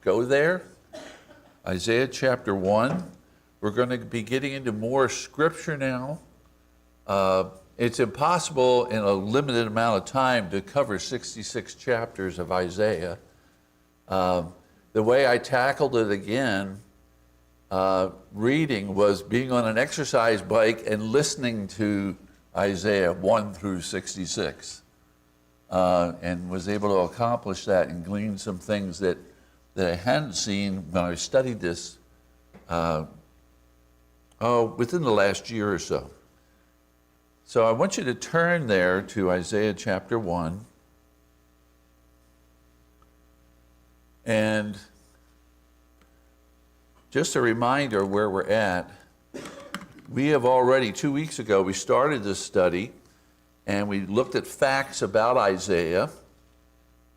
go there. Isaiah chapter 1. We're going to be getting into more scripture now. It's impossible in a limited amount of time to cover 66 chapters of Isaiah. The way I tackled it again, reading, was being on an exercise bike and listening to Isaiah 1 through 66. And was able to accomplish that and glean some things that I hadn't seen when I studied this within the last year or so. So I want you to turn there to Isaiah chapter 1. And just a reminder where we're at. We have already, 2 weeks ago, we started this study, and we looked at facts about Isaiah,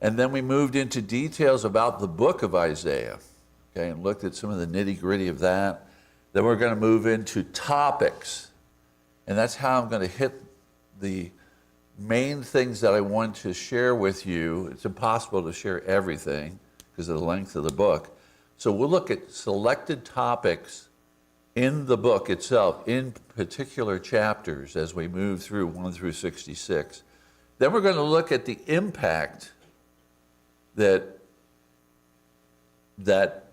and then we moved into details about the book of Isaiah, okay, and looked at some of the nitty-gritty of that. Then we're going to move into topics, and that's how I'm going to hit the main things that I want to share with you. It's impossible to share everything because of the length of the book. So we'll look at selected topics in the book itself, in particular chapters, as we move through 1 through 66. Then we're going to look at the impact that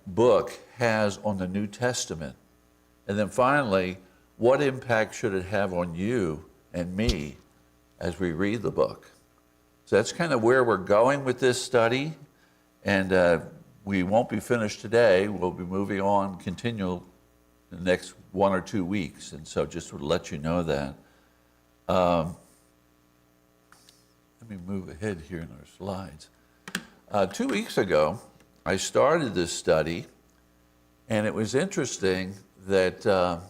book has on the New Testament. And then finally, what impact should it have on you and me as we read the book? So that's kind of where we're going with this study. And we won't be finished today. We'll be moving on, continue the next 1 or 2 weeks. And so just to let you know that. Let me move ahead here in our slides. 2 weeks ago, I started this study, and it was interesting that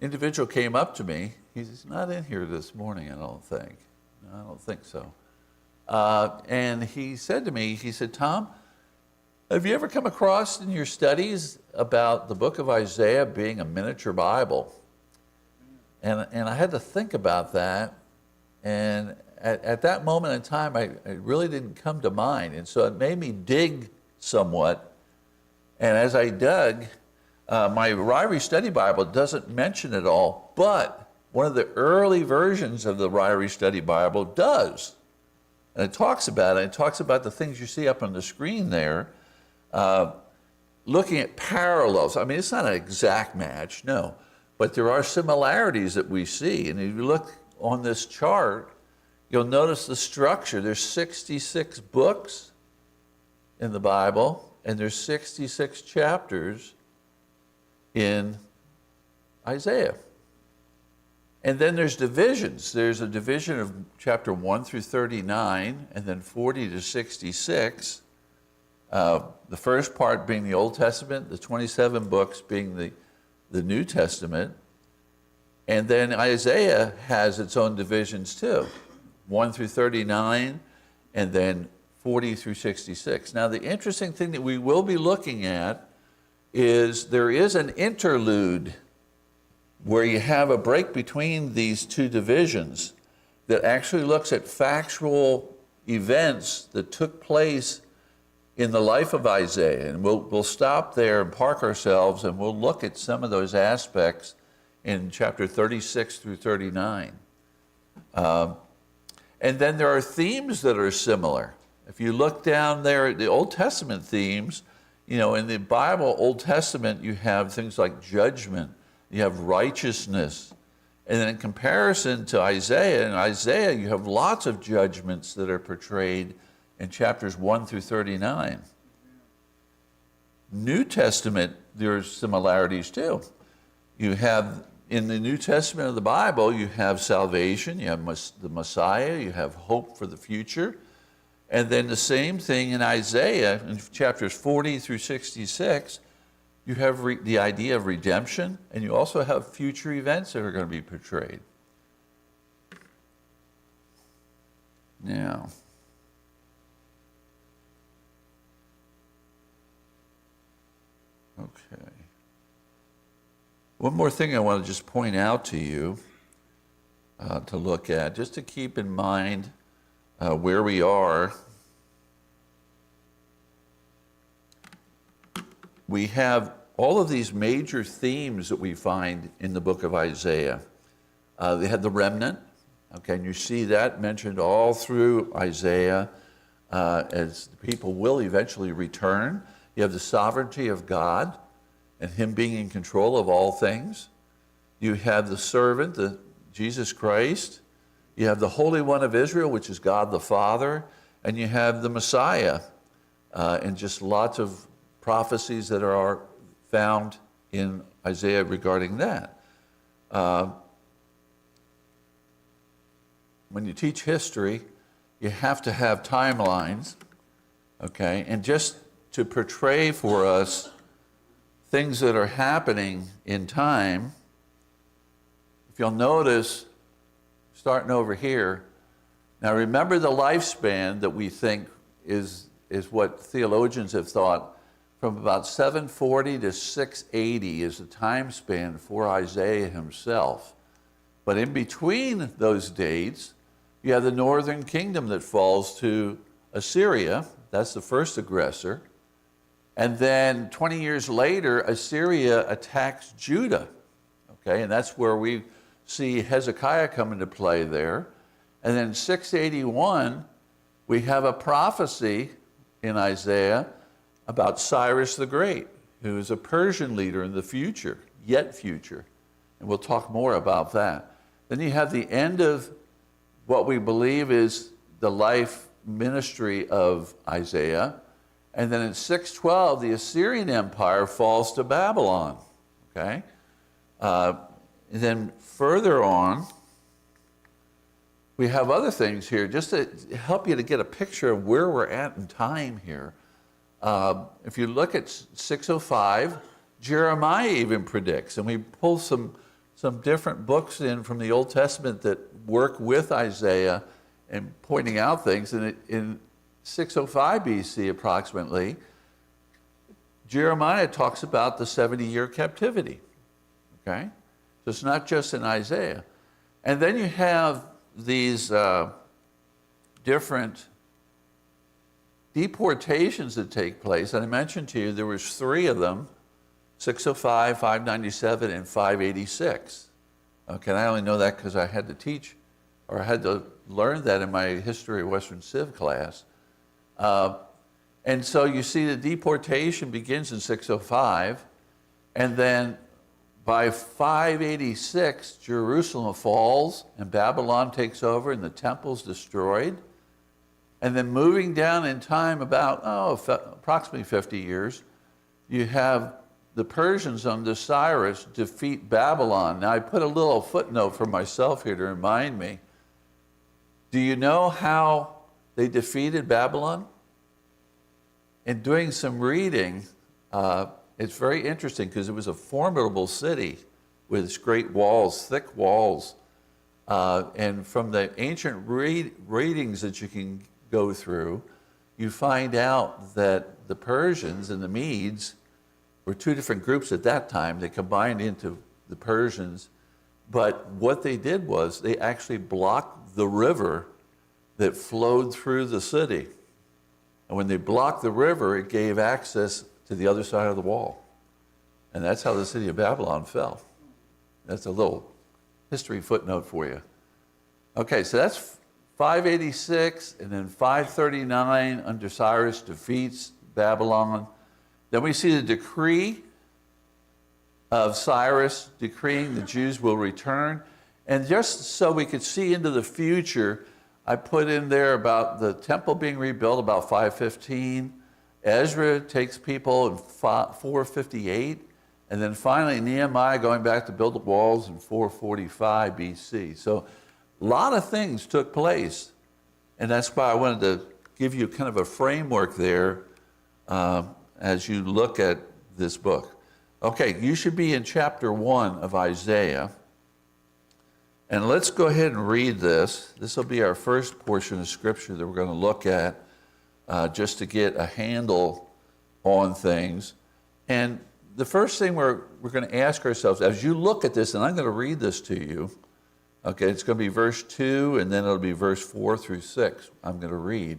individual came up to me. He's not in here this morning, I don't think. No, I don't think so. And he said to me, he said, Tom, have you ever come across in your studies about the book of Isaiah being a miniature Bible? And I had to think about that. And at that moment in time, it really didn't come to mind. And so it made me dig somewhat. And as I dug, my Ryrie Study Bible doesn't mention it all, but one of the early versions of the Ryrie Study Bible does. And it talks about it. It talks about the things you see up on the screen there, looking at parallels. I mean, it's not an exact match, no, but there are similarities that we see. And if you look on this chart, you'll notice the structure. There's 66 books in the Bible, and there's 66 chapters in Isaiah. And then there's divisions. There's a division of chapter 1 through 39, and then 40 to 66. The first part being the Old Testament, the 27 books being the New Testament. And then Isaiah has its own divisions too, 1 through 39, and then 40 through 66. Now, the interesting thing that we will be looking at is there is an interlude where you have a break between these two divisions that actually looks at factual events that took place in the life of Isaiah. And we'll stop there and park ourselves, and we'll look at some of those aspects in chapter 36 through 39. And then there are themes that are similar. If you look down there at the Old Testament themes, you know, in the Bible, Old Testament, you have things like judgment, you have righteousness. And then in comparison to Isaiah, in Isaiah, you have lots of judgments that are portrayed in chapters 1 through 39. New Testament, there's similarities too. You have, in the New Testament of the Bible, you have salvation, you have the Messiah, you have hope for the future. And then the same thing in Isaiah, in chapters 40 through 66, you have the idea of redemption, and you also have future events that are going to be portrayed. Now, okay. One more thing I want to just point out to you to look at, just to keep in mind where we are. we have all of these major themes that we find in the book of Isaiah. They had the remnant, okay, and you see that mentioned all through Isaiah as the people will eventually return. You have the sovereignty of God and him being in control of all things. You have the servant, Jesus Christ. You have the Holy One of Israel, which is God the Father. And you have the Messiah, and just lots of prophecies that are found in Isaiah regarding that. When you teach history, you have to have timelines, okay? And just to portray for us things that are happening in time, if you'll notice, starting over here, now remember the lifespan that we think is what theologians have thought, from about 740 to 680 is the time span for Isaiah himself. But in between those dates, you have the northern kingdom that falls to Assyria. That's the first aggressor. And then 20 years later, Assyria attacks Judah. Okay, and that's where we see Hezekiah come into play there. And then 681, we have a prophecy in Isaiah about Cyrus the Great, who is a Persian leader in the future, yet future. And we'll talk more about that. Then you have the end of what we believe is the life ministry of Isaiah. And then in 612, the Assyrian Empire falls to Babylon, okay? And then further on, we have other things here, just to help you to get a picture of where we're at in time here. If you look at 605, Jeremiah even predicts, and we pull some different books in from the Old Testament that work with Isaiah and pointing out things. And in 605 BC approximately, Jeremiah talks about the 70-year captivity, okay? So it's not just in Isaiah. And then you have these different deportations that take place. And I mentioned to you there was 3 of them, 605, 597, and 586. Okay, and I only know that because I had to teach, or I had to learn that in my History of Western Civ class. And so you see the deportation begins in 605, and then by 586, Jerusalem falls, and Babylon takes over, and the temple's destroyed. And then moving down in time about, approximately 50 years, you have the Persians under Cyrus defeat Babylon. Now, I put a little footnote for myself here to remind me. Do you know how they defeated Babylon? In doing some reading, it's very interesting because it was a formidable city with great walls, thick walls. And from the ancient readings that you can go through, you find out that the Persians and the Medes were 2 different groups at that time. They combined into the Persians. But what they did was they actually blocked the river that flowed through the city. And when they blocked the river, it gave access to the other side of the wall. And that's how the city of Babylon fell. That's a little history footnote for you. Okay, so that's 586, and then 539 under Cyrus defeats Babylon. Then we see the decree of Cyrus decreeing the Jews will return. And just so we could see into the future, I put in there about the temple being rebuilt about 515. Ezra takes people in 458. And then finally Nehemiah going back to build the walls in 445 BC. So a lot of things took place. And that's why I wanted to give you kind of a framework there as you look at this book. Okay, you should be in chapter 1 of Isaiah. And let's go ahead and read this. This will be our first portion of Scripture that we're going to look at just to get a handle on things. And the first thing we're going to ask ourselves, as you look at this, and I'm going to read this to you, okay, it's going to be verse 2, and then it'll be verse 4 through 6 I'm going to read.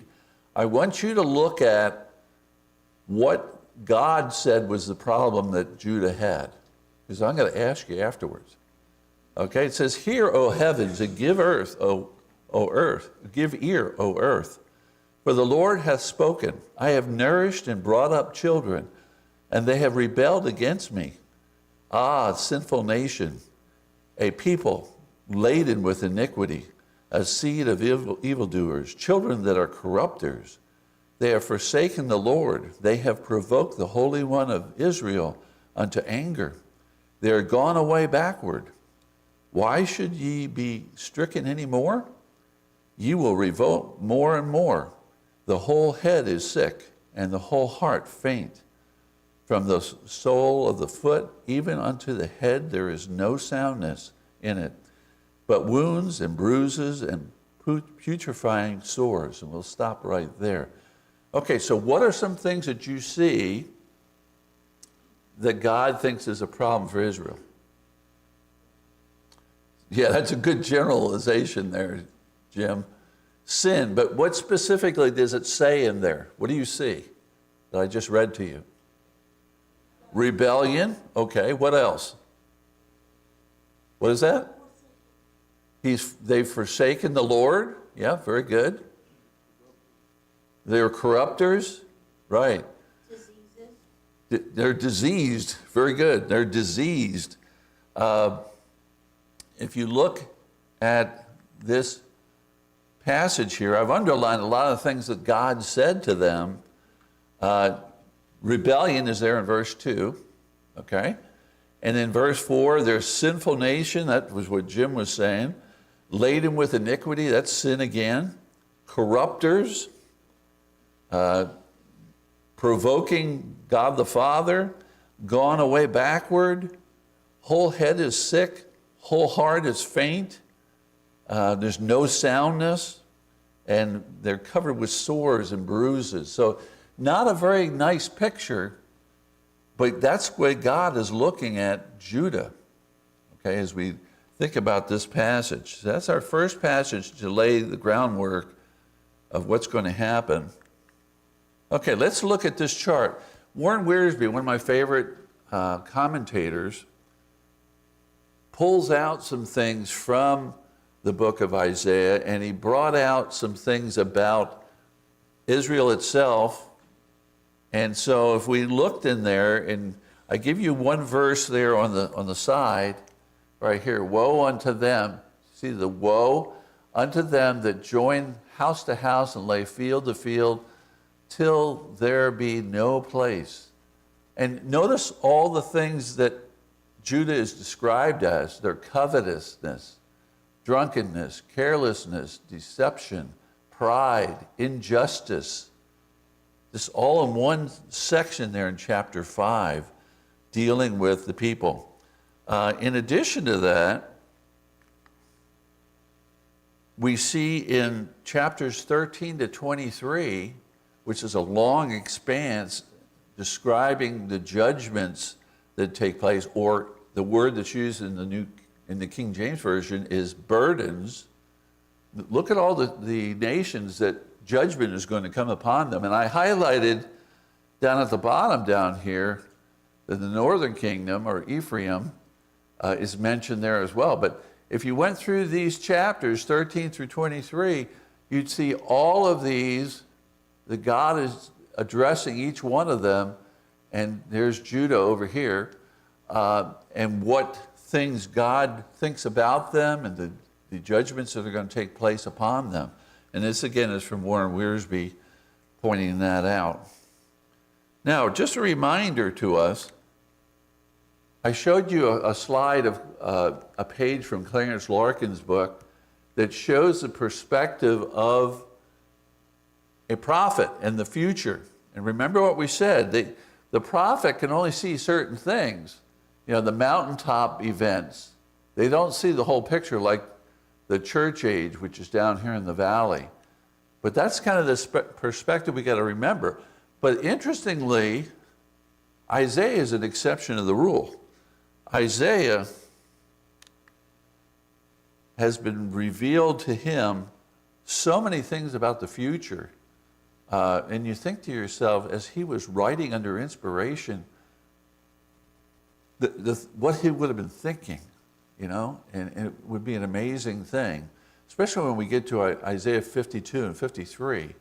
I want you to look at what God said was the problem that Judah had. Because I'm going to ask you afterwards. Okay, it says, "Hear, O heavens, and give earth, O earth, give ear, O earth. For the Lord hath spoken. I have nourished and brought up children, and they have rebelled against me. Ah, sinful nation, a people laden with iniquity, a seed of evildoers, children that are corrupters. They have forsaken the Lord. They have provoked the Holy One of Israel unto anger. They are gone away backward. Why should ye be stricken any more? Ye will revolt more and more. The whole head is sick, and the whole heart faint. From the sole of the foot even unto the head there is no soundness in it, but wounds and bruises and putrefying sores." And we'll stop right there. Okay, so what are some things that you see that God thinks is a problem for Israel? Yeah, that's a good generalization there, Jim. Sin, but what specifically does it say in there? What do you see that I just read to you? Rebellion, okay, what else? What is that? They've forsaken the Lord, yeah, very good. They're corrupters, right. Diseases. They're diseased, very good, they're diseased. If you look at this passage here, I've underlined a lot of things that God said to them. Rebellion is there in verse 2, okay? And in verse 4, they're sinful nation, that was what Jim was saying. Laden with iniquity, that's sin again. Corrupters, provoking God the Father, gone away backward, whole head is sick, whole heart is faint, there's no soundness, and they're covered with sores and bruises. So not a very nice picture, but that's where God is looking at Judah, okay, as we think about this passage. So that's our first passage to lay the groundwork of what's going to happen. Okay, let's look at this chart. Warren Wiersbe, one of my favorite commentators, pulls out some things from the book of Isaiah, and he brought out some things about Israel itself. And so if we looked in there, and I give you one verse there on the side, right here, "Woe unto them," see the woe, "unto them that join house to house and lay field to field, till there be no place." And notice all the things that Judah is described as: their covetousness, drunkenness, carelessness, deception, pride, injustice. This all in one section there in chapter 5, dealing with the people. In addition to that, we see in chapters 13 to 23, which is a long expanse describing the judgments that take place, or the word that's used in the King James Version is burdens. Look at all the nations that judgment is going to come upon them. And I highlighted down at the bottom down here that the northern kingdom, or Ephraim, is mentioned there as well. But if you went through these chapters, 13 through 23, you'd see all of these, that God is addressing each one of them. And there's Judah over here, and what things God thinks about them, and the judgments that are going to take place upon them. And this, again, is from Warren Wiersbe pointing that out. Now, just a reminder to us, I showed you a slide of a page from Clarence Larkin's book that shows the perspective of a prophet in the future. And remember what we said, the prophet can only see certain things. You know, the mountaintop events. They don't see the whole picture like the church age, which is down here in the valley. But that's kind of the perspective we got to remember. But interestingly, Isaiah is an exception to the rule. Isaiah has been revealed to him so many things about the future And you think to yourself, as he was writing under inspiration, what he would have been thinking, and it would be an amazing thing, especially when we get to Isaiah 52 and 53.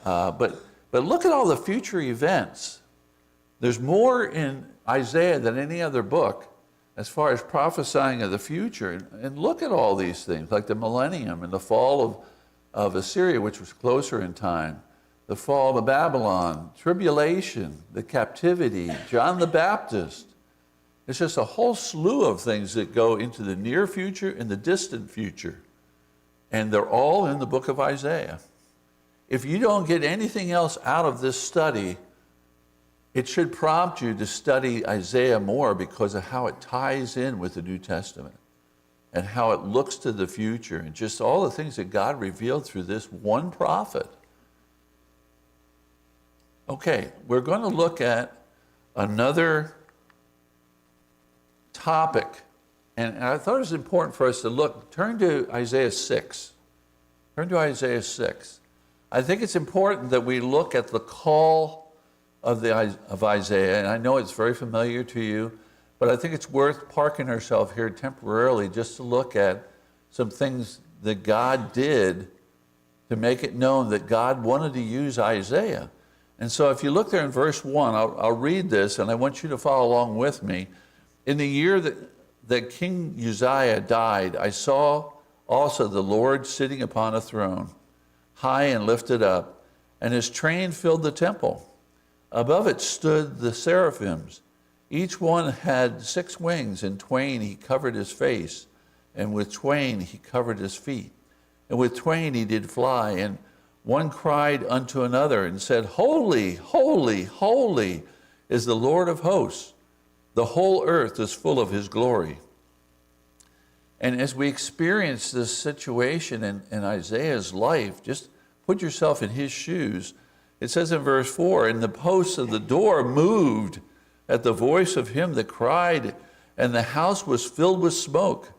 But look at all the future events. There's more in Isaiah than any other book as far as prophesying of the future. And look at all these things, like the millennium and the fall of Assyria, which was closer in time, the fall of Babylon, tribulation, the captivity, John the Baptist. It's just a whole slew of things that go into the near future and the distant future. And they're all in the book of Isaiah. If you don't get anything else out of this study, it should prompt you to study Isaiah more because of how it ties in with the New Testament and how it looks to the future and just all the things that God revealed through this one prophet. Okay, we're going to look at another topic, and I thought it was important for us to turn to Isaiah 6. Turn to Isaiah 6. I think it's important that we look at the call of Isaiah, and I know it's very familiar to you, but I think it's worth parking ourselves here temporarily just to look at some things that God did to make it known that God wanted to use Isaiah. And so if you look there in verse 1, I'll read this, and I want you to follow along with me. In the year that King Uzziah died, I saw also the Lord sitting upon a throne, high and lifted up, and his train filled the temple. Above it stood the seraphims. Each one had 6 wings, and twain he covered his face, and with twain he covered his feet, and with twain he did fly. And one cried unto another and said, Holy, holy, holy is the Lord of hosts. The whole earth is full of his glory. And as we experience this situation in Isaiah's life, just put yourself in his shoes. It says in verse 4, And the posts of the door moved at the voice of him that cried, and the house was filled with smoke.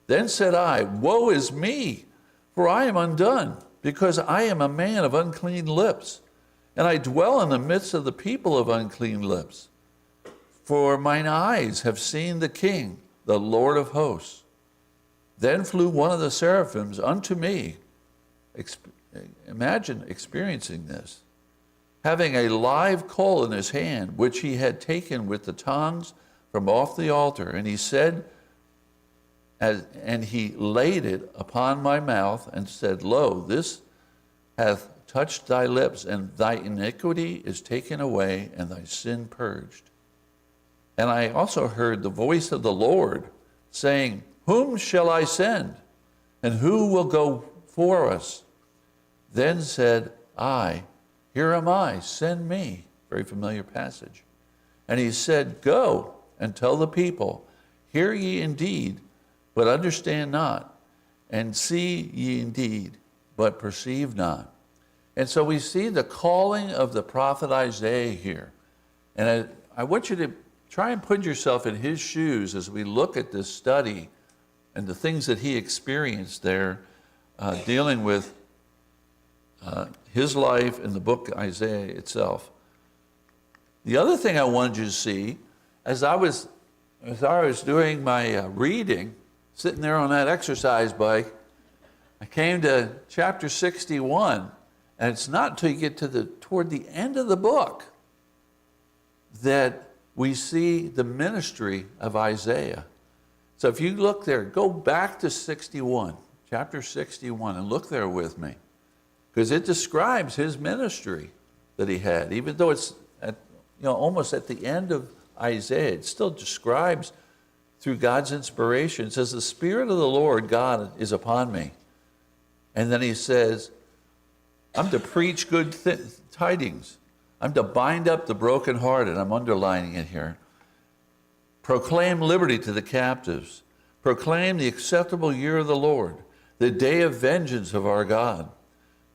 Then said I, Woe is me, for I am undone, because I am a man of unclean lips, and I dwell in the midst of the people of unclean lips. For mine eyes have seen the King, the Lord of hosts. Then flew one of the seraphims unto me. Imagine experiencing this. Having a live coal in his hand, which he had taken with the tongs from off the altar. And he said, and he laid it upon my mouth and said, Lo, this hath touched thy lips, and thy iniquity is taken away, and thy sin purged. And I also heard the voice of the Lord saying, Whom shall I send? And who will go for us? Then said I, Here am I, send me. Very familiar passage. And he said, Go and tell the people, Hear ye indeed, but understand not, and see ye indeed, but perceive not. And so we see the calling of the prophet Isaiah here. And I want you to try and put yourself in his shoes as we look at this study and the things that he experienced there, dealing with his life in the book Isaiah itself. The other thing I wanted you to see, as I was doing my reading, sitting there on that exercise bike, I came to chapter 61, and it's not until you get to toward the end of the book that we see the ministry of Isaiah. So if you look there, go back to 61, chapter 61, and look there with me, because it describes his ministry that he had. Even though it's almost at the end of Isaiah, it still describes through God's inspiration. It says, The Spirit of the Lord God is upon me. And then he says, I'm to preach good tidings. I'm to bind up the brokenhearted. I'm underlining it here. Proclaim liberty to the captives. Proclaim the acceptable year of the Lord, the day of vengeance of our God.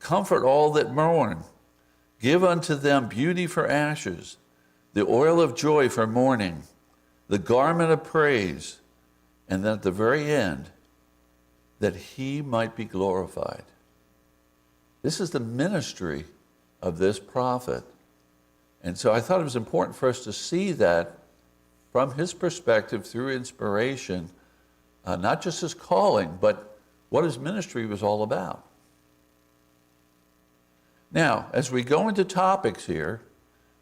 Comfort all that mourn. Give unto them beauty for ashes, the oil of joy for mourning, the garment of praise, and then at the very end, that he might be glorified. This is the ministry of this prophet. And so I thought it was important for us to see that from his perspective through inspiration, not just his calling, but what his ministry was all about. Now, as we go into topics here,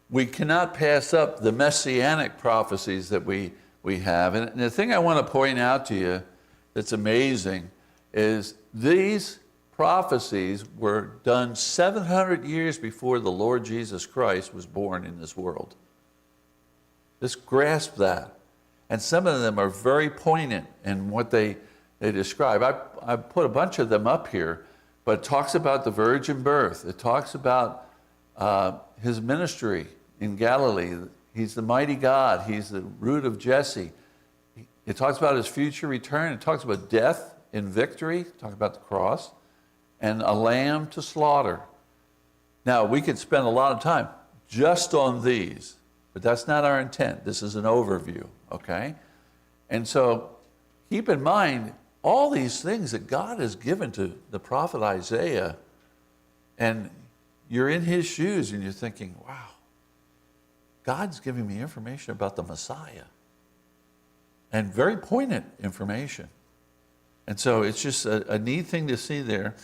we cannot pass up the messianic prophecies that we have. And the thing I want to point out to you that's amazing is these prophecies were done 700 years before the Lord Jesus Christ was born in this world. Just grasp that. And some of them are very poignant in what they describe. I put a bunch of them up here, but it talks about the virgin birth. It talks about his ministry in Galilee. He's the mighty God. He's the root of Jesse. It talks about his future return. It talks about death in victory. It talks about the cross. And a lamb to slaughter. Now, we could spend a lot of time just on these, but that's not our intent. This is an overview, okay? And so keep in mind all these things that God has given to the prophet Isaiah, and you're in his shoes and you're thinking, wow, God's giving me information about the Messiah, and very poignant information. And so it's just a neat thing to see there.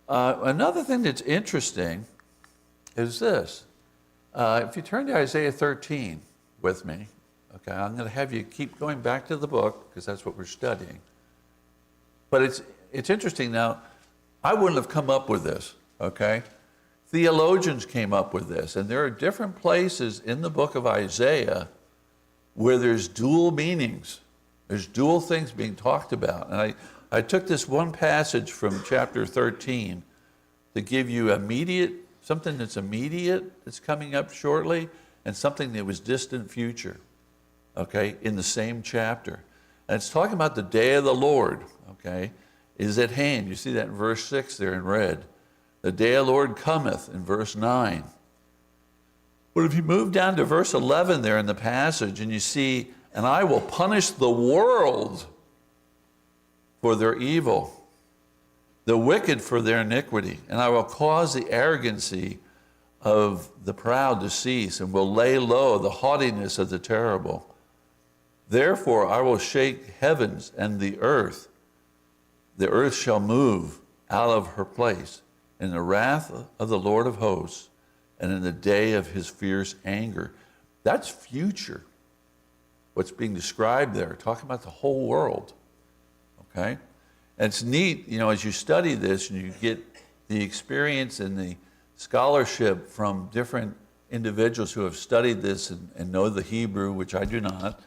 Another thing that's interesting is this. If you turn to Isaiah 13 with me, okay, I'm going to have you keep going back to the book because that's what we're studying. But it's interesting now. I wouldn't have come up with this, okay? Theologians came up with this, and there are different places in the book of Isaiah where there's dual meanings. There's dual things being talked about. And I took this one passage from chapter 13 to give you something that's immediate, that's coming up shortly, and something that was distant future, okay, in the same chapter. And it's talking about the day of the Lord, okay, is at hand. You see that in verse 6 there in red. The day of the Lord cometh in verse 9. But if you move down to verse 11 there in the passage, and you see, and I will punish the world for their evil, the wicked for their iniquity, and I will cause the arrogancy of the proud to cease, and will lay low the haughtiness of the terrible. Therefore I will shake heavens and the earth shall move out of her place in the wrath of the Lord of hosts, and in the day of his fierce anger. That's future. What's being described there, talking about the whole world. Okay? And it's neat, as you study this and you get the experience and the scholarship from different individuals who have studied this and know the Hebrew, which I do not.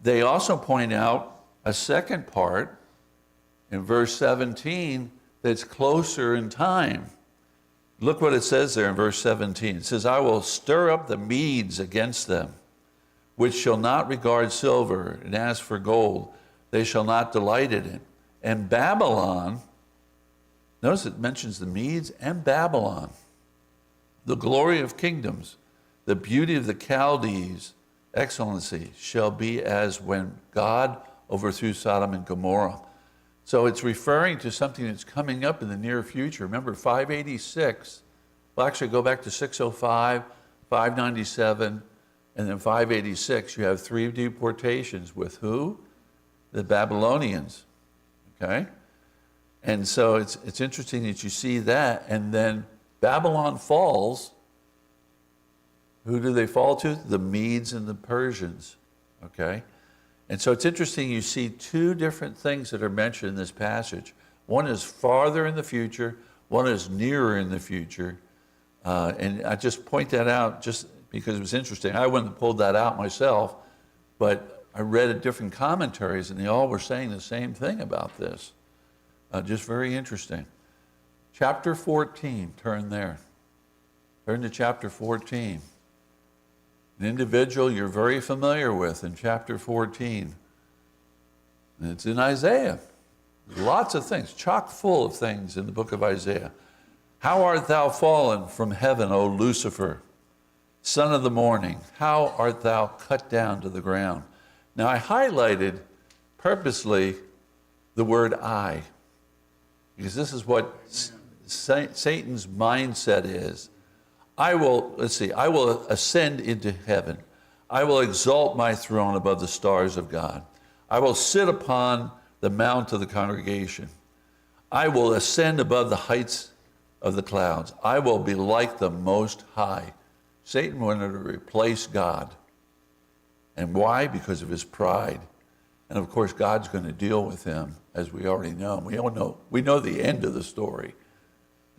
They also point out a second part in verse 17 that's closer in time. Look what it says there in verse 17. It says, I will stir up the Medes against them, which shall not regard silver, and as for gold, they shall not delight in it. And Babylon, notice it mentions the Medes and Babylon, the glory of kingdoms, the beauty of the Chaldees, excellency, shall be as when God overthrew Sodom and Gomorrah. So it's referring to something that's coming up in the near future. Remember, 586, well, actually go back to 605, 597, and then 586. You have 3 deportations with who? The Babylonians, okay? And so it's interesting that you see that. And then Babylon falls. Who do they fall to? The Medes and the Persians, okay? And so it's interesting, you see 2 different things that are mentioned in this passage. One is farther in the future, one is nearer in the future. And I just point that out just because it was interesting. I wouldn't have pulled that out myself, but I read different commentaries and they all were saying the same thing about this. Just very interesting. Chapter 14, turn there. Turn to chapter 14. An individual you're very familiar with in chapter 14. And it's in Isaiah. There's lots of things, chock full of things in the book of Isaiah. How art thou fallen from heaven, O Lucifer, son of the morning? How art thou cut down to the ground? Now I highlighted purposely the word I, because this is what Satan's mindset is, I will ascend into heaven. I will exalt my throne above the stars of God. I will sit upon the mount of the congregation. I will ascend above the heights of the clouds. I will be like the Most High. Satan wanted to replace God. And why? Because of his pride. And of course, God's going to deal with him, as we already know. We know the end of the story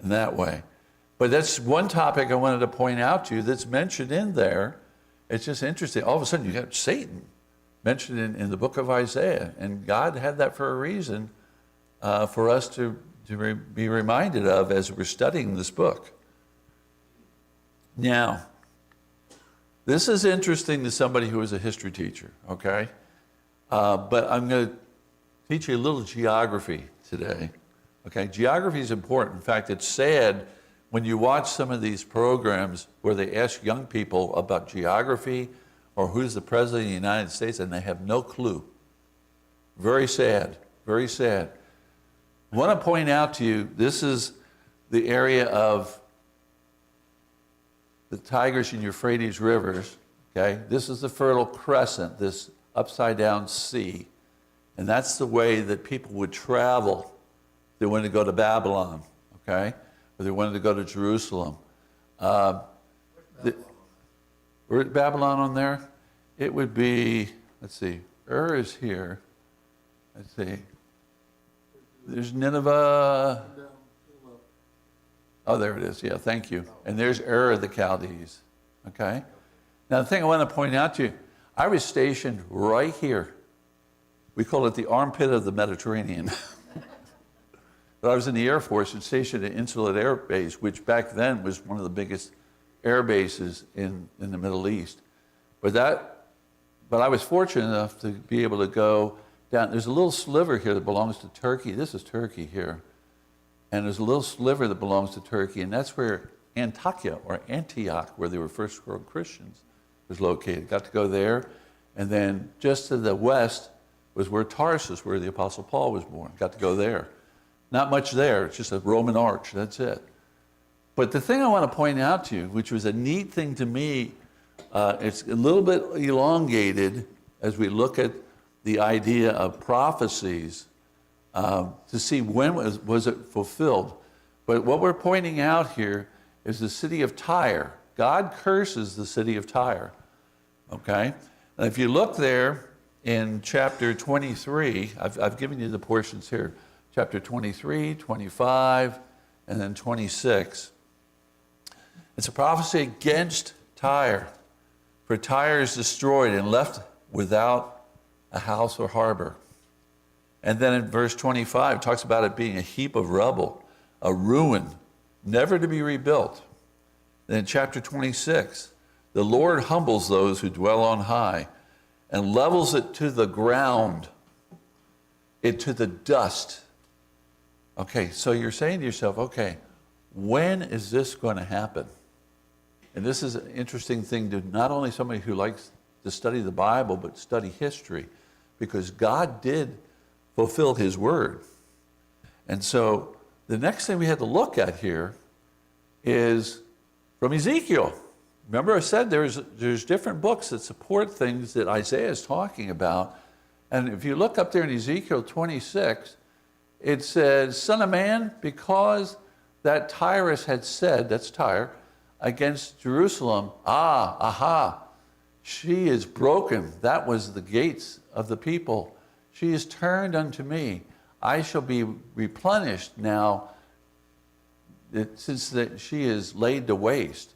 in that way. But that's one topic I wanted to point out to you that's mentioned in there. It's just interesting. All of a sudden, you got Satan mentioned in the book of Isaiah. And God had that for a reason, for us to be reminded of as we're studying this book. Now, this is interesting to somebody who is a history teacher, okay? But I'm going to teach you a little geography today, okay? Geography is important. In fact, it's sad when you watch some of these programs where they ask young people about geography or who's the president of the United States, and they have no clue. Very sad, very sad. I want to point out to you, this is the area of the Tigris and Euphrates rivers, okay? This is the Fertile Crescent, this upside down sea. And that's the way that people would travel. They wanted to go to Babylon, okay? Or they wanted to go to Jerusalem. We're at Babylon on there? It would be, let's see, Ur is here. Let's see. There's Nineveh. Oh, there it is. Yeah, thank you. And there's Ur of the Chaldees. Okay? Now, the thing I want to point out to you, I was stationed right here. We call it the armpit of the Mediterranean. But I was in the Air Force and stationed at Insulet Air Base, which back then was one of the biggest air bases in the Middle East. But I was fortunate enough to be able to go down. There's a little sliver here that belongs to Turkey. This is Turkey here. And there's a little sliver that belongs to Turkey, and that's where Antakya, or Antioch, where they were first world Christians, was located. Got to go there. And then just to the west was where Tarsus, where the Apostle Paul was born. Got to go there. Not much there. It's just a Roman arch. That's it. But the thing I want to point out to you, which was a neat thing to me, it's a little bit elongated as we look at the idea of prophecies to see when was it fulfilled. But what we're pointing out here is the city of Tyre. God curses the city of Tyre, okay? And if you look there in chapter 23, I've given you the portions here, chapter 23, 25, and then 26. It's a prophecy against Tyre. For Tyre is destroyed and left without a house or harbor. And then in verse 25, it talks about it being a heap of rubble, a ruin, never to be rebuilt. Then in chapter 26, the Lord humbles those who dwell on high and levels it to the ground, it to the dust. Okay, so you're saying to yourself, okay, when is this going to happen? And this is an interesting thing to not only somebody who likes to study the Bible, but study history, because God did fulfill his word. And so the next thing we had to look at here is from Ezekiel. Remember I said there's different books that support things that Isaiah is talking about. And if you look up there in Ezekiel 26, it says, Son of man, because that Tyrus had said, that's Tyre, against Jerusalem, she is broken. That was the gates of the people. She is turned unto me. I shall be replenished now, since she is laid to waste.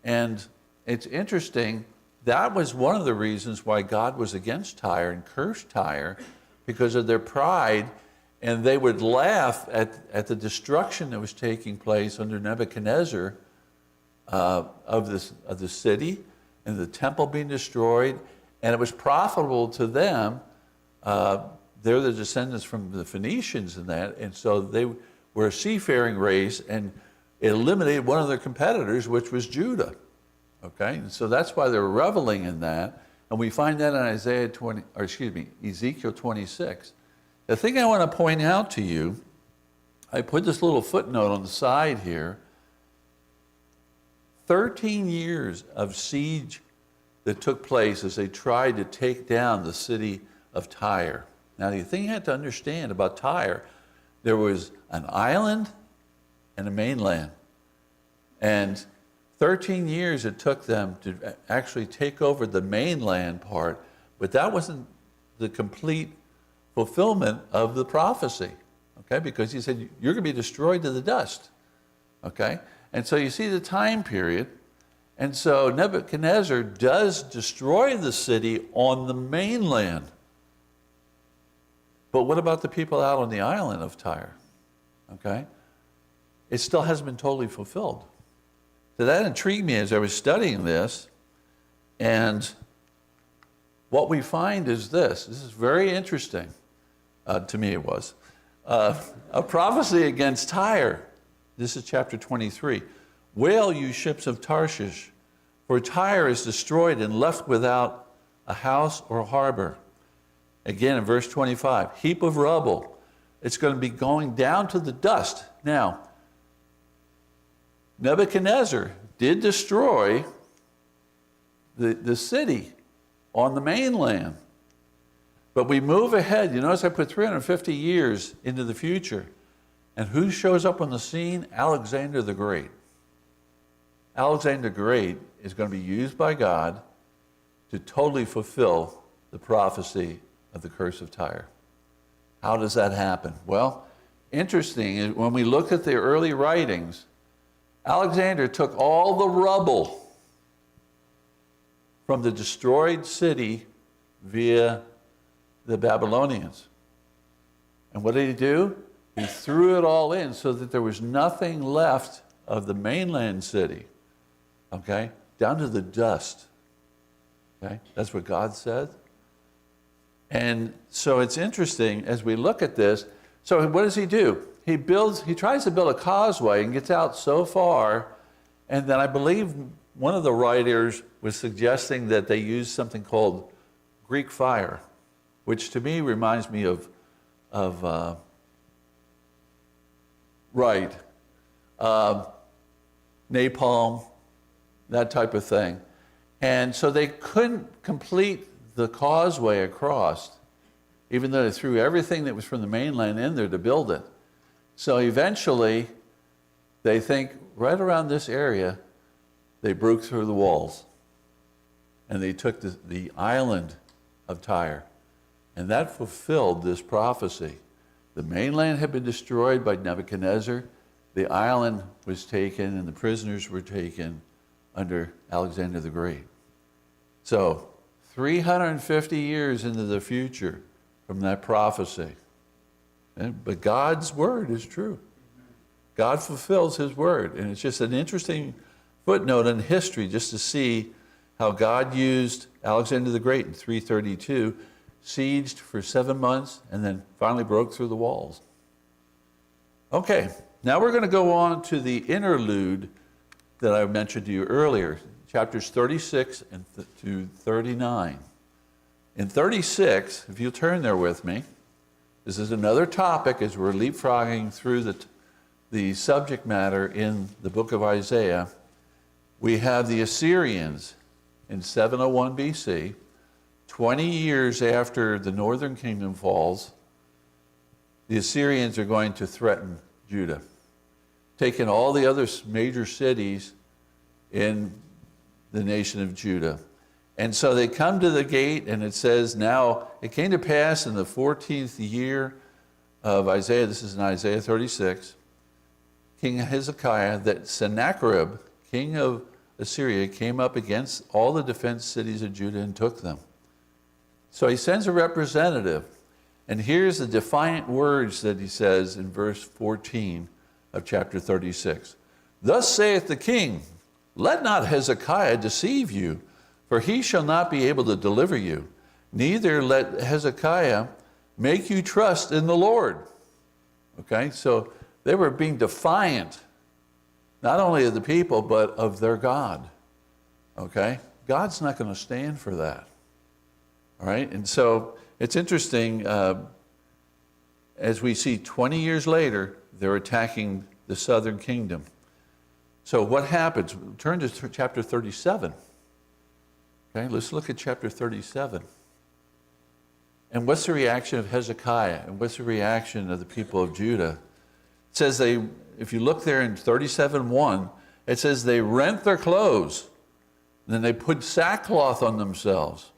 And it's interesting, that was one of the reasons why God was against Tyre and cursed Tyre, because of their pride, and they would laugh at the destruction that was taking place under Nebuchadnezzar of the city and the temple being destroyed, and it was profitable to them. They're the descendants from the Phoenicians and that, and so they were a seafaring race, and it eliminated one of their competitors, which was Judah. Okay, and so that's why they're reveling in that, and we find that in Ezekiel 26. The thing I want to point out to you, I put this little footnote on the side here. 13 years of siege that took place as they tried to take down the city of Tyre. Now, the thing you have to understand about Tyre, there was an island and a mainland. And 13 years it took them to actually take over the mainland part, but that wasn't the complete fulfillment of the prophecy, okay? Because he said, you're going to be destroyed to the dust, okay? And so you see the time period. And so Nebuchadnezzar does destroy the city on the mainland. But what about the people out on the island of Tyre? Okay? It still hasn't been totally fulfilled. So that intrigued me as I was studying this. And what we find is this. This is very interesting. To me it was. A prophecy against Tyre. This is chapter 23. Wail, you ships of Tarshish, for Tyre is destroyed and left without a house or a harbor. Again, in verse 25, heap of rubble. It's going to be going down to the dust. Now, Nebuchadnezzar did destroy the city on the mainland. But we move ahead. You notice I put 350 years into the future. And who shows up on the scene? Alexander the Great. Alexander the Great is going to be used by God to totally fulfill the prophecy of the curse of Tyre. How does that happen? Well, interesting is when we look at the early writings, Alexander took all the rubble from the destroyed city via the Babylonians. And what did he do? He threw it all in so that there was nothing left of the mainland city. Okay? Down to the dust. Okay? That's what God said. And so it's interesting as we look at this. So what does he do? He tries to build a causeway and gets out so far. And then I believe one of the writers was suggesting that they use something called Greek fire, which to me reminds me of napalm, that type of thing. And so they couldn't complete the causeway across, even though they threw everything that was from the mainland in there to build it. So eventually, they think right around this area, they broke through the walls. And they took the island of Tyre. And that fulfilled this prophecy. The mainland had been destroyed by Nebuchadnezzar. The island was taken and the prisoners were taken under Alexander the Great. So 350 years into the future from that prophecy. But God's word is true. God fulfills his word. And it's just an interesting footnote in history just to see how God used Alexander the Great in 332, sieged for 7 months, and then finally broke through the walls. Okay, now we're going to go on to the interlude that I mentioned to you earlier, chapters 36 and to 39. In 36, if you'll turn there with me, this is another topic as we're leapfrogging through the subject matter in the book of Isaiah. We have the Assyrians in 701 BC, 20 years after the northern kingdom falls. The Assyrians are going to threaten Judah, taking all the other major cities in the nation of Judah. And so they come to the gate, and it says, now it came to pass in the 14th year of Isaiah, this is in Isaiah 36, King Hezekiah, that Sennacherib, king of Assyria, came up against all the defense cities of Judah and took them. So he sends a representative, and here's the defiant words that he says in verse 14 of chapter 36. Thus saith the king, let not Hezekiah deceive you, for he shall not be able to deliver you. Neither let Hezekiah make you trust in the Lord. Okay, so they were being defiant, not only of the people, but of their God. Okay, God's not going to stand for that. All right, and so it's interesting. as we see 20 years later, they're attacking the southern kingdom. So what happens? Turn to chapter 37. Okay, let's look at chapter 37. And what's the reaction of Hezekiah? And what's the reaction of the people of Judah? It says if you look there in 37:1, it says they rent their clothes. Then they put sackcloth on themselves.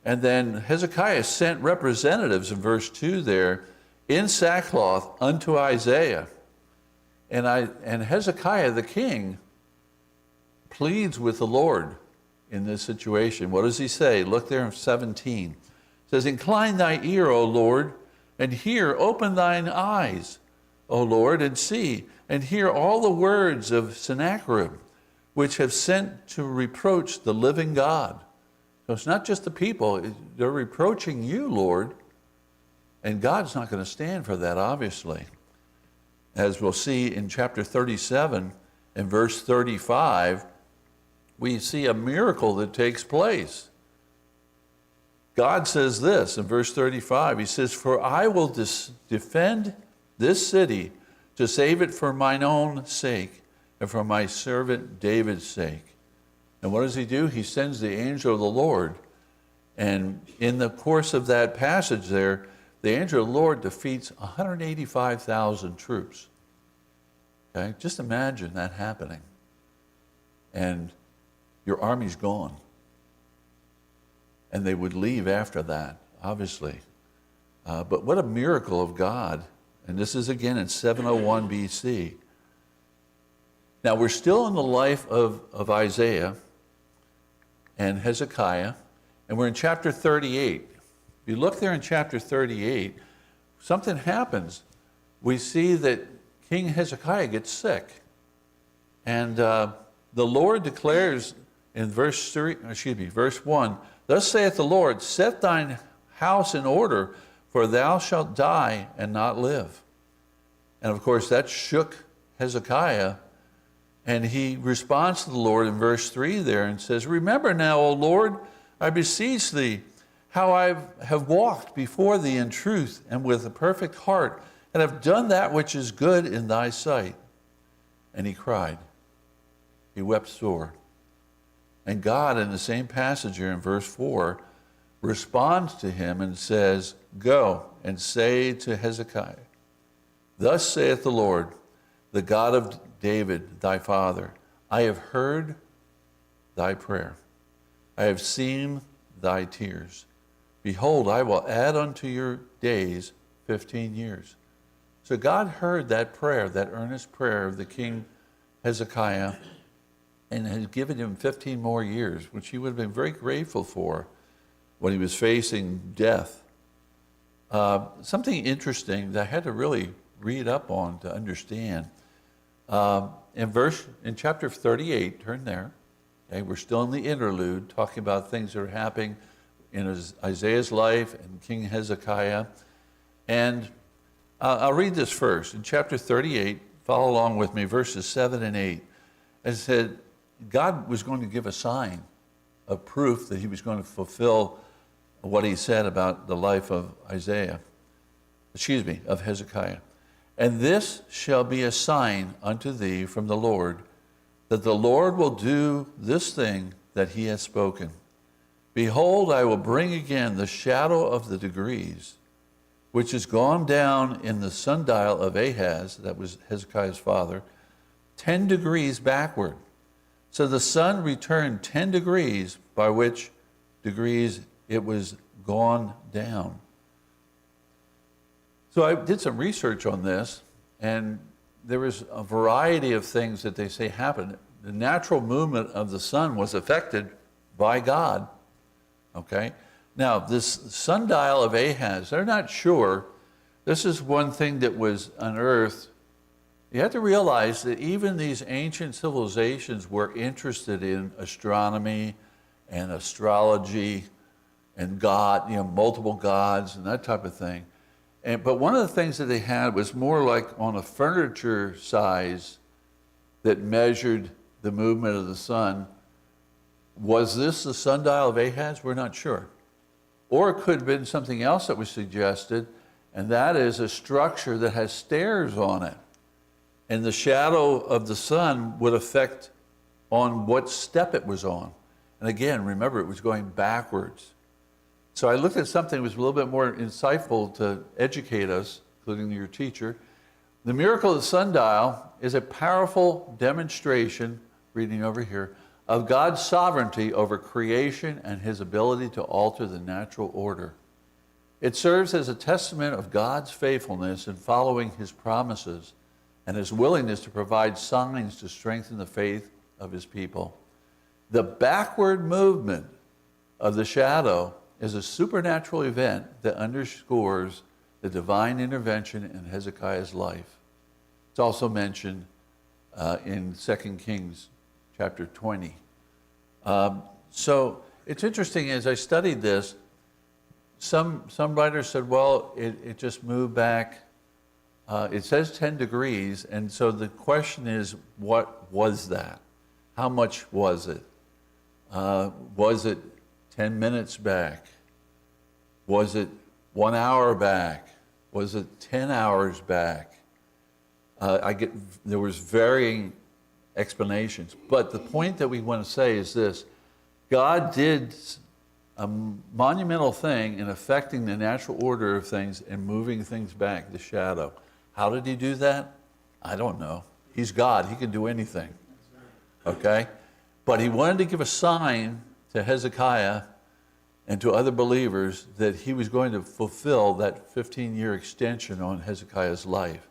And then Hezekiah sent representatives in verse 2 there in sackcloth unto Isaiah. And Hezekiah the king pleads with the Lord in this situation. What does he say? Look there in 17. It says, incline thy ear, O Lord, and hear, open thine eyes, O Lord, and see, and hear all the words of Sennacherib, which have sent to reproach the living God. So it's not just the people, they're reproaching you, Lord, and God's not going to stand for that, obviously. As we'll see in chapter 37 and verse 35, we see a miracle that takes place. God says this in verse 35, he says, for I will defend this city to save it for mine own sake and for my servant David's sake. And what does he do? He sends the angel of the Lord. And in the course of that passage there, the angel of the Lord defeats 185,000 troops. Okay? Just imagine that happening. And your army's gone. And they would leave after that, obviously. But what a miracle of God. And this is again in 701 BC. Now we're still in the life of Isaiah and Hezekiah, and we're in chapter 38. If you look there in chapter 38, something happens. We see that King Hezekiah gets sick. And the Lord declares in verse 1, thus saith the Lord, set thine house in order, for thou shalt die and not live. And of course that shook Hezekiah, and he responds to the Lord in verse 3 there and says, remember now, O Lord, I beseech thee, how I have walked before thee in truth and with a perfect heart, and have done that which is good in thy sight. And he cried. He wept sore. And God, in the same passage here in verse 4, responds to him and says, go and say to Hezekiah, thus saith the Lord, the God of David, thy father, I have heard thy prayer. I have seen thy tears. Behold, I will add unto your days 15 years. So God heard that prayer, that earnest prayer of the king Hezekiah, and has given him 15 more years, which he would have been very grateful for when he was facing death. Something interesting that I had to really read up on to understand. In chapter 38, turn there. Okay, we're still in the interlude, talking about things that are happening in Isaiah's life and King Hezekiah. And I'll read this first. In chapter 38, follow along with me, verses 7 and 8. It said, God was going to give a sign of proof that he was going to fulfill what he said about the life of of Hezekiah. And this shall be a sign unto thee from the Lord, that the Lord will do this thing that he hath spoken. Behold, I will bring again the shadow of the degrees, which is gone down in the sundial of Ahaz, that was Hezekiah's father, 10 degrees backward. So the sun returned 10 degrees, by which degrees it was gone down. So I did some research on this, and there was a variety of things that they say happened. The natural movement of the sun was affected by God, okay? Now, this sundial of Ahaz, they're not sure. This is one thing that was unearthed. You have to realize that even these ancient civilizations were interested in astronomy and astrology and God, multiple gods and that type of thing. But one of the things that they had was more like on a furniture size that measured the movement of the sun. Was this the sundial of Ahaz? We're not sure. Or it could have been something else that was suggested, And that is a structure that has stairs on it. And the shadow of the sun would affect on what step it was on. And again, remember, it was going backwards. So I looked at something that was a little bit more insightful to educate us, including your teacher. The miracle of the sundial is a powerful demonstration, reading over here, of God's sovereignty over creation and his ability to alter the natural order. It serves as a testament of God's faithfulness in following his promises and his willingness to provide signs to strengthen the faith of his people. The backward movement of the shadow is a supernatural event that underscores the divine intervention in Hezekiah's life. It's also mentioned in 2 Kings chapter 20. So it's interesting, as I studied this, some writers said, well, it just moved back. It says 10 degrees, and so the question is, what was that? How much was it? Was it 10 minutes back? Was it 1 hour back? Was it 10 hours back? There was varying explanations, but the point that we want to say is this: God did a monumental thing in affecting the natural order of things and moving things back, the shadow. How did he do that? I don't know. He's God. He can do anything. Okay? But he wanted to give a sign to Hezekiah and to other believers that he was going to fulfill that 15-year extension on Hezekiah's life.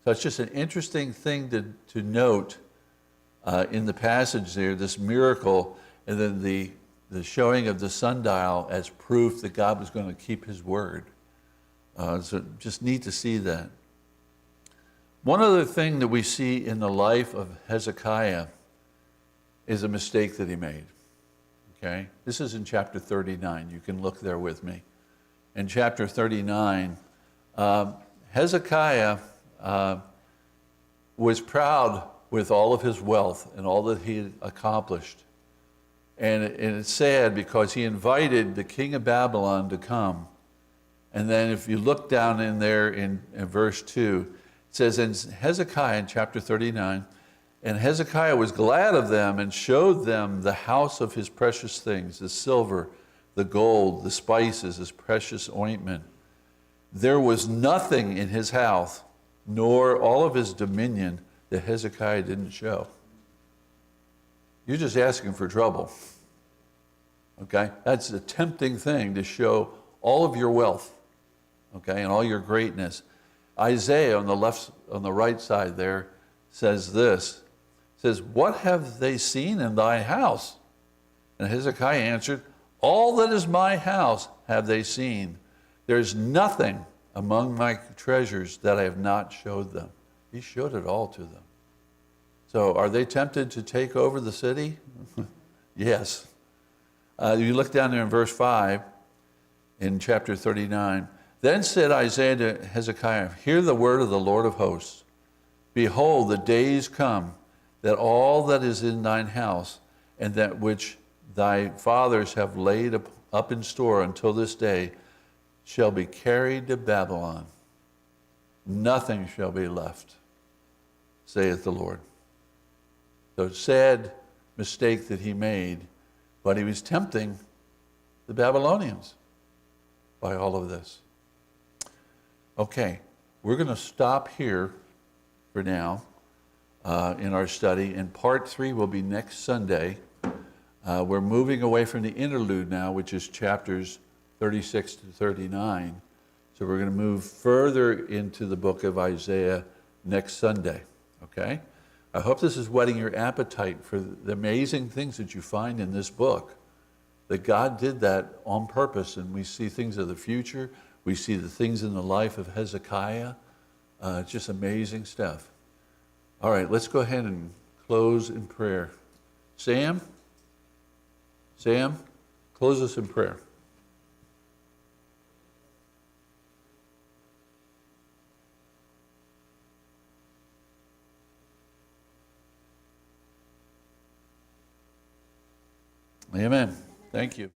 So it's just an interesting thing to note in the passage there, this miracle, and then the showing of the sundial as proof that God was going to keep his word. So just neat to see that. One other thing that we see in the life of Hezekiah is a mistake that he made. Okay? This is in chapter 39. You can look there with me. In chapter 39, Hezekiah was proud with all of his wealth and all that he had accomplished. And it's sad because he invited the king of Babylon to come. And then if you look down in there in verse 2, it says, in Hezekiah, in chapter 39, and Hezekiah was glad of them and showed them the house of his precious things, the silver, the gold, the spices, his precious ointment. There was nothing in his house, nor all of his dominion, that Hezekiah didn't show. You're just asking for trouble. Okay? That's a tempting thing, to show all of your wealth, okay, and all your greatness. Isaiah on the right side there says this, says, what have they seen in thy house? And Hezekiah answered, all that is my house have they seen. There's nothing among my treasures that I have not showed them. He showed it all to them. So are they tempted to take over the city? Yes. You look down there in verse 5 in chapter 39. Then said Isaiah to Hezekiah, hear the word of the Lord of hosts. Behold, the days come that all that is in thine house and that which thy fathers have laid up in store until this day shall be carried to Babylon. Nothing shall be left, saith the Lord. So sad mistake that he made, but he was tempting the Babylonians by all of this. Okay, we're going to stop here for now in our study, and part 3 will be next Sunday. We're moving away from the interlude now, which is chapters 36 to 39. So we're going to move further into the book of Isaiah next Sunday, okay? I hope this is whetting your appetite for the amazing things that you find in this book, that God did that on purpose, and we see things of the future. We see the things in the life of Hezekiah. It's just amazing stuff. All right, let's go ahead and close in prayer. Sam, close us in prayer. Amen. Thank you.